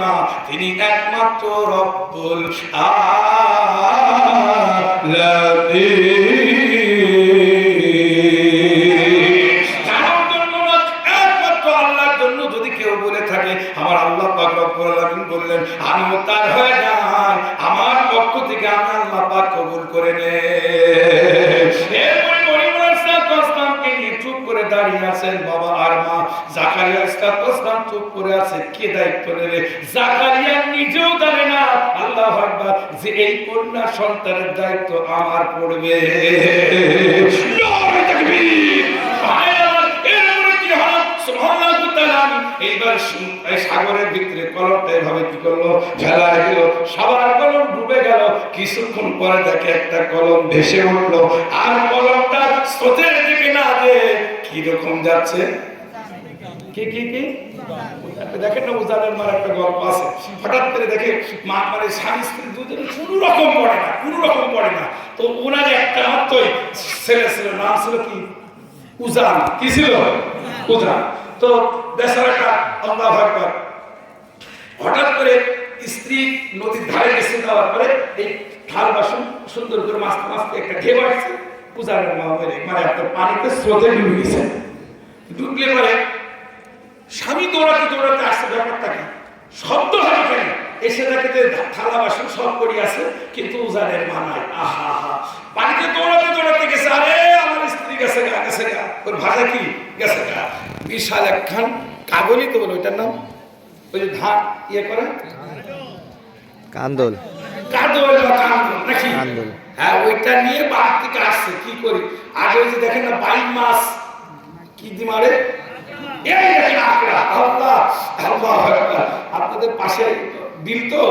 না, তিনি একমাত্র রব্বুল আলামিন। কারোর জন্য না, একমাত্র আল্লাহর জন্য যদি কেউ বলে থাকে আমার আল্লাহ পাক রব্বুল আলামিন বললেন আমিও তার হয়ে যাই, আমার পক্ষ থেকে আমি আল্লাহ পাক কবুল করে নেন। এরপরে মরিয়ম আলাইহিস সালামকে নিয়ে চুপ করে দাঁড়িয়ে আছেন বাবা আর মা। জাকারিয়া আলাইহিস সালাম চুপ করে আছে, কে দায়িত্ব নেবে? জাকারিয়া নিজেও জানে না আল্লাহু আকবার যে এই কন্যা সন্তানের দায়িত্ব আমার পড়বে। নারে তাকবীর! এইবার সাগরের ভিতরে কলমটা এভাবে কি করলো, ফেলায় দিল, সবার কলম ডুবে গেল। কিছুক্ষণ পরে দেখে একটা কলম ভেসে উঠলো, আর কলমটা স্রোতের দিকে না যে কি রকম যাচ্ছে। কি কি কি দেখেন না, উজানের মার একটা গল্প আছে। হঠাৎ করে দেখে মা মানে স্বামী স্ত্রী দুজনে কোনো রকম পড়ে না। তো ওনার একটা মাত্রই ছেলে ছিল, নাম ছিল কি? উজান। কি ছিল? উজান। তো বেচারাটা আল্লাহু আকবার, হঠাৎ করে স্ত্রী নদীর ধারে গেছে, যাওয়ার পরে এই থাল বাসন সুন্দর করে মাছতে মাছতে একটা ঢেউ আসছে। উজানের মা মানে আপনার পানিতে স্রোতে ডুবে গেছে। ডুবলে পরে স্বামী দৌড়াতে আসছে। ব্যাপারটা কি? শব্দ হবে কেন? এসে দেখে যে থালা বাসন সব পড়ে আছে, কিন্তু উজানের মা নাই। আহা হা, পানিতে দৌড়াতে গেছে। আরে আমার স্ত্রী গেছে গা, ওর ভাষা কি গেছে গা। বিশাল একখান কাগলি তো বলে ওইটার নাম, ওই যে ধান ইয়ে করে কান্দল নাকি? হ্যাঁ, ওইটা নিয়ে বাড়ি থেকে আসছে। কি করি আগে ওই যে দেখেন না বাইন মাছ কি দি মারে, এই দেখেন আকড়া। আল্লাহ আল্লাহ আপনাদের পাশে বিল তো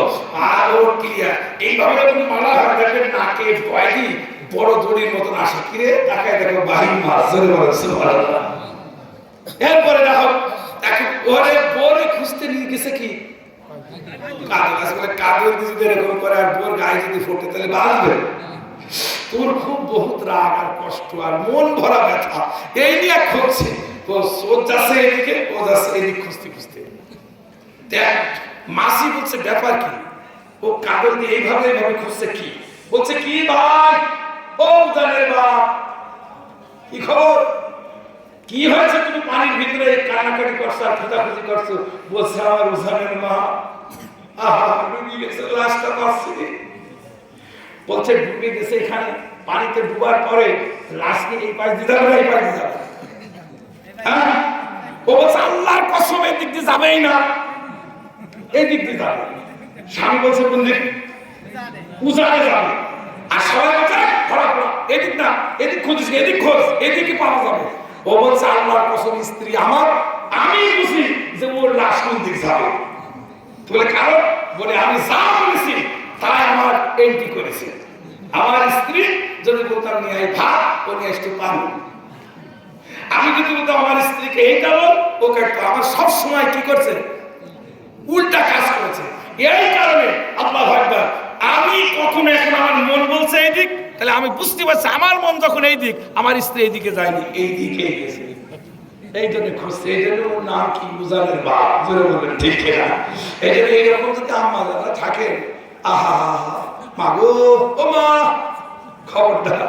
আর ওর ক্লিয়ার এইভাবে তুমি মারা হয় দেখেন নাকে বয়দি বড় দড়ির মতন আসে। কিরে তাকায় দেখো বাইন মাছ। সুবহানাল্লাহ। এরপরে দেখো ওরে বোরে খুঁজতে নিয়ে গেছে কি কাগজ আছে বলে, কাগজ যদি এরকম করে আর বোর গায়ে যদি ফোটে তাহলে বাঁচবে। তোর খুব বহুত রাগ আর কষ্ট আর মন ভরা ব্যথা, এই নিয়ে খুঁজছে। তো ও যাচ্ছে এদিকে, ও যাচ্ছে এদিক খুঁজতে দেখ। মাসি বলছে ব্যাপার কি? ও কাগজ দিয়ে এইভাবে খুঁজছে। কি বলছে? কি ভাই, ও উজানের বাপ, কি খবর? কি হয়েছে? তুমি পানির ভিতরে কান্নাকাটি করছো আর খোঁজাখুঁজি করছো। বলছে আমার উজানের মা ডুবে গেছে, লাশটা পাচ্ছি। বলছে ডুবে গেছে এখানে, পানিতে ডুবার পরে লাশকে এই পাশ দিয়ে যাবে না এই পাশ দিয়ে যাবে। হ্যাঁ, ও বলছে আল্লাহর কসম এই দিক দিয়ে যাবেই না, এই দিক দিয়ে যাবে। স্বামী বলছে কোন দিক? উজানে যাবে। আর সবাই বলছে এদিক না, এদিক খুঁজিস, এদিক খোঁজ, এদিকে পাওয়া যাবে। ও বলছে আল্লাহর কসম স্ত্রী আমার, আমি বুঝি যে ওর লাশ কোন দিক যাবে। বলে কারণ বলে আমি যা বলেছি তাই আমার এন্ট্রি করেছে। আমার স্ত্রী যদি বলতাম নিয়ে আই ভাত, ও নিয়ে আসতে পারবো। আমি যদি বলতাম আমার স্ত্রীকে এই কারণ, ওকে আমার সব সময় কি করছে? উল্টা কাজ করেছে। এই কারণে আল্লাহু আকবার, আমি কখনো এখন আমার মন বলছে এই দিক, তাহলে আমি বুঝতে পারছি আমার মন যখন এই দিক, আমার স্ত্রী এই দিকে যায়নি, এই দিকে গেছে। এই জন্য খুঁজছে। এই জন্য ওর নাম কি? উজানের বাপ। জোরে বলেন ঠিক না? এই জন্য এইরকম যদি আম্মা যারা থাকেন, আহা মা গো, ও মা খবরদার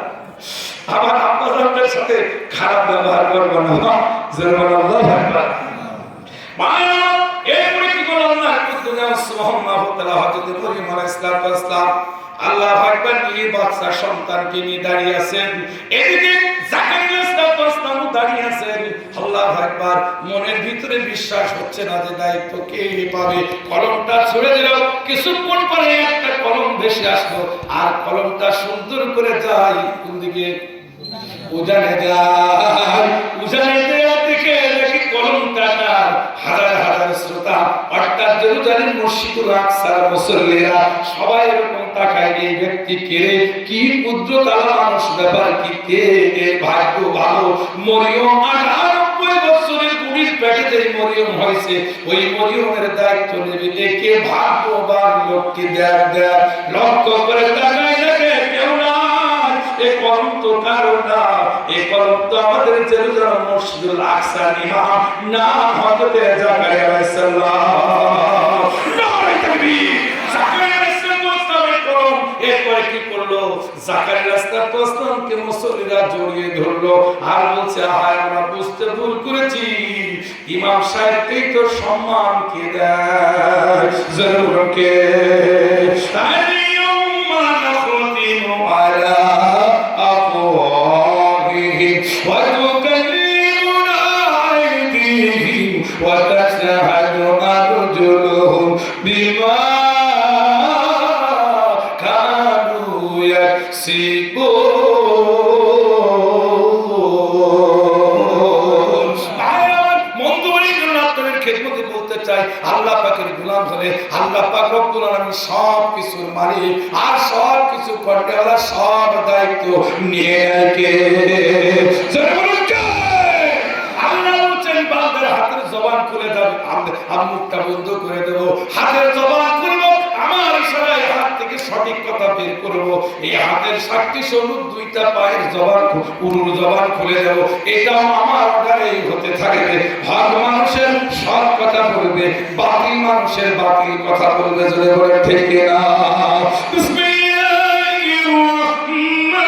আমার আব্বা জানদের সাথে খারাপ ব্যবহার করবো না। জোরে বলেন আল্লাহু আকবার। মা এরপরে কি করলো? আল্লাহ সুবহানাহু ওয়া তাআলা হযরত মরিয়ম আলাইহিস সালাম আল্লাহু আকবার নিয়ে বাচ্চা সন্তানকে নিয়ে দাঁড়িয়ে আছেন। এদিকে জাকারিয়া আলাইহিস সালাম দাঁড়িয়ে আছেন। আল্লাহু আকবার, মনের ভিতরে বিশ্বাস হচ্ছে না যে দায়িত্ব কে পাবে। কলমটা ছুড়ে দিল, কিছুক্ষণ পরে একটা কলম ভেসে আসলো, আর কলমটা সুন্দর করে যায় কোন দিকে? উজানে যায়। উজানে দেওয়ার দিকে দেখি কলমটা হাজার হাজার শ্রোতা অর্থাৎ জেরুজালেম মসজিদুল আকসার মুসল্লিরা সবাই এরকম তাকায়, এই ব্যক্তি কে? কি কুদরত মানুষ, ব্যাপার কি? কে এর ভাগ্য ভালো। মরিয়ম 98 বছরের বুড়ির পেটে যে মরিয়ম হয়েছে, ওই মরিয়মের দায়িত্ব নেবে কে? ভাগ্যবান লোককে। দেখ লক্ষ্য করে তাকায় দেখে কেউ না। এ কলম তো কারো না, এ কলম তো আমাদের জেরুজালেম মসজিদুল আকসার ইমাম না হযরত জাকারিয়া আলাইহিস সালাম। জাকারিয়া আলাইহিসসালামকে মুসল্লিরা জড়িয়ে ধরলো আর বলছে, হায় আমরা বুঝতে ভুল করেছি, ইমাম সাহেবকে তো সম্মান কে দেয়, জরুর কে আলিয়াউমা নাখতিমু আলা আফওয়াহিহিম ওয়া তুকাল্লিমুনা আইদিহিম ওয়া তাশহাদু আরজুলুহুম বিমা কানু ইয়াকসিবুন। খেদমতে বলতে চাই, আল্লাহ পাকের গোলাম হলে আল্লাহ পাক রব্বুল আলামিন সব কিছুর মালিক আর সব কিছু করতে ওলা সব দায়িত্ব নিয়ে কে? আল্লাহ বলছেন বান্দার হাতের জবান খুলে দাও, আমি মুখটা বন্ধ করে দেব, হাতের জবান খুলবো, আমার ইশারায় হাত থেকে সঠিক কথা বের করব। এই হাতের সাক্ষী স্বরূপ দুইটা পায়ের জবান উরুর জবান খুলে দেব, এটাও আমার অর্ডারেই হতে থাকবে। হক মানুষের সৎ কথা বলবে, বাতিল মানুষের বাতিল কথা বলবে, যদি বলে ঠিক না। বিসমিল্লাহির রহমানির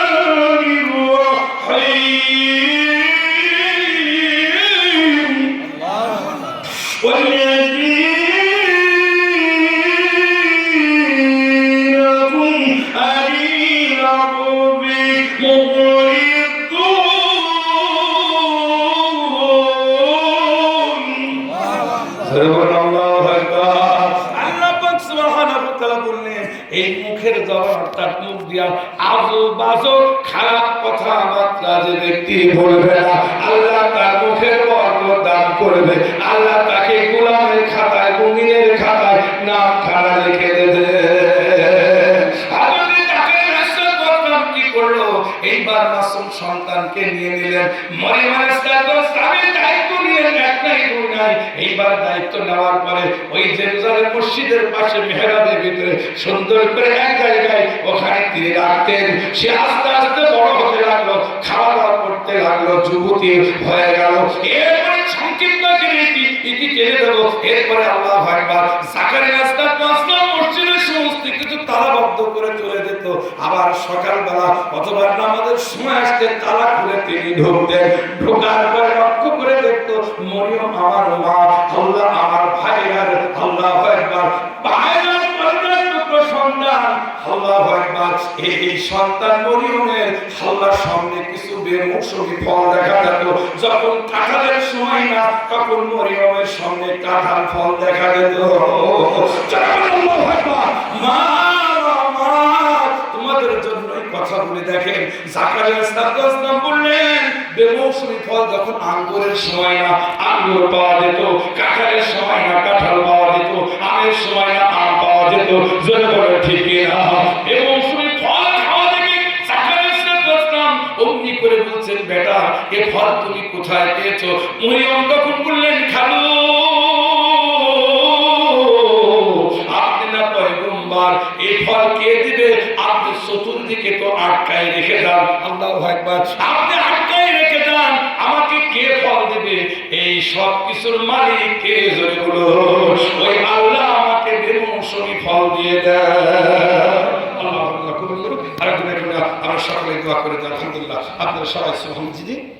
রহিম। এই মুখের জবানটা মুখ দিয়া আজো বাজো খারাপ কথাবার্তা যে ব্যক্তি বলবে না, আল্লাহ তার মুখের বরকত দান করবে, আল্লাহ তাকে গোলামের খাতায় মুমিনের খাতায় নাম খানা লিখে দেবে। এইবার মাসুম সন্তানকে নিয়ে নিলেন, মরিয়ম আলাইহিস সালামের দায়িত্ব নিলেন, এক নাই দুই নাই। এইবার দায়িত্ব নেওয়ার পরে ওই জেরুজালেম মসজিদের পাশে মেহরাবের ভিতরে সুন্দর করে এক জায়গায় ওখানে তিনি রাখতেন। সে আস্তে আস্তে বড় হতে লাগলো, খাওয়া দাওয়া করতে লাগলো, যুবতী হয়ে গেল। এরপরে সংক্ষিপ্ত ইতি টেনে দেবো, এরপরে আল্লাহু আকবার, জাকারিয়া আলাইহিস সালাম মসজিদের সমস্ত কিছু তালাবদ্ধ করে চলে যেত। আবার সকালবেলা অথবা নামাজের সময় আসতে তালা খুলে তিনি ঢুকতেন, ঢোকার পরে লক্ষ্য করে দেখতো মরিয়ম আমার মা, আল্লাহ আমার ভাইয়ার, আল্লাহু আকবার, ভাইয়ার পর্দার টুকরো সন্তান, আল্লাহু আকবার। এই সন্তান মরিয়মের আল্লাহর সামনে কিছু বেমৌসুমি ফল দেখা যেত। যখন কাঁঠালের সময় না, তখন মরিয়মের সামনে কাঁঠাল ফল দেখা যেত। আল্লাহু আকবার। মা তোমাদের জন্যই কথা বলে দেখেন, জাকারিয়া আলাইহিস সালাম বললেন বেমৌসুমি ফল যখন আঙ্গুরের সময় না আঙ্গুর পাওয়া যেত, কাঁঠালের সময় না কাঁঠাল পাওয়া যেত, আমের সময় না আম পাওয়া যেত, জোরে বলে ঠিক না? বেমৌসুমি ফল খাওয়া দেখে জাকারিয়া আলাইহিস সালাম অমনি করে বলছেন, বেটা এ ফল তুমি কোথায় পেয়েছো? মরিয়ম তখন বললেন, খালু আপনি না পয়গম্বর, এই ফল কে দিবে? আপনি চতুর্দিকে তো আটকায় রেখে যান, আল্লাহু আকবার, আপনি আটকায় রেখে যান, আমাকে কে ফল দিবে? এই সব কিছুর মালিক কে? জোরে বলো, ওই আল্লাহ আমাকে বেমৌসুমি ফল দিয়ে দেয়। আল্লাহ কবুল করুন। আর আমরা সকলে দোয়া করে দেন। আলহামদুলিল্লাহ, আপনারা সবাই সুবহানাল্লাহ।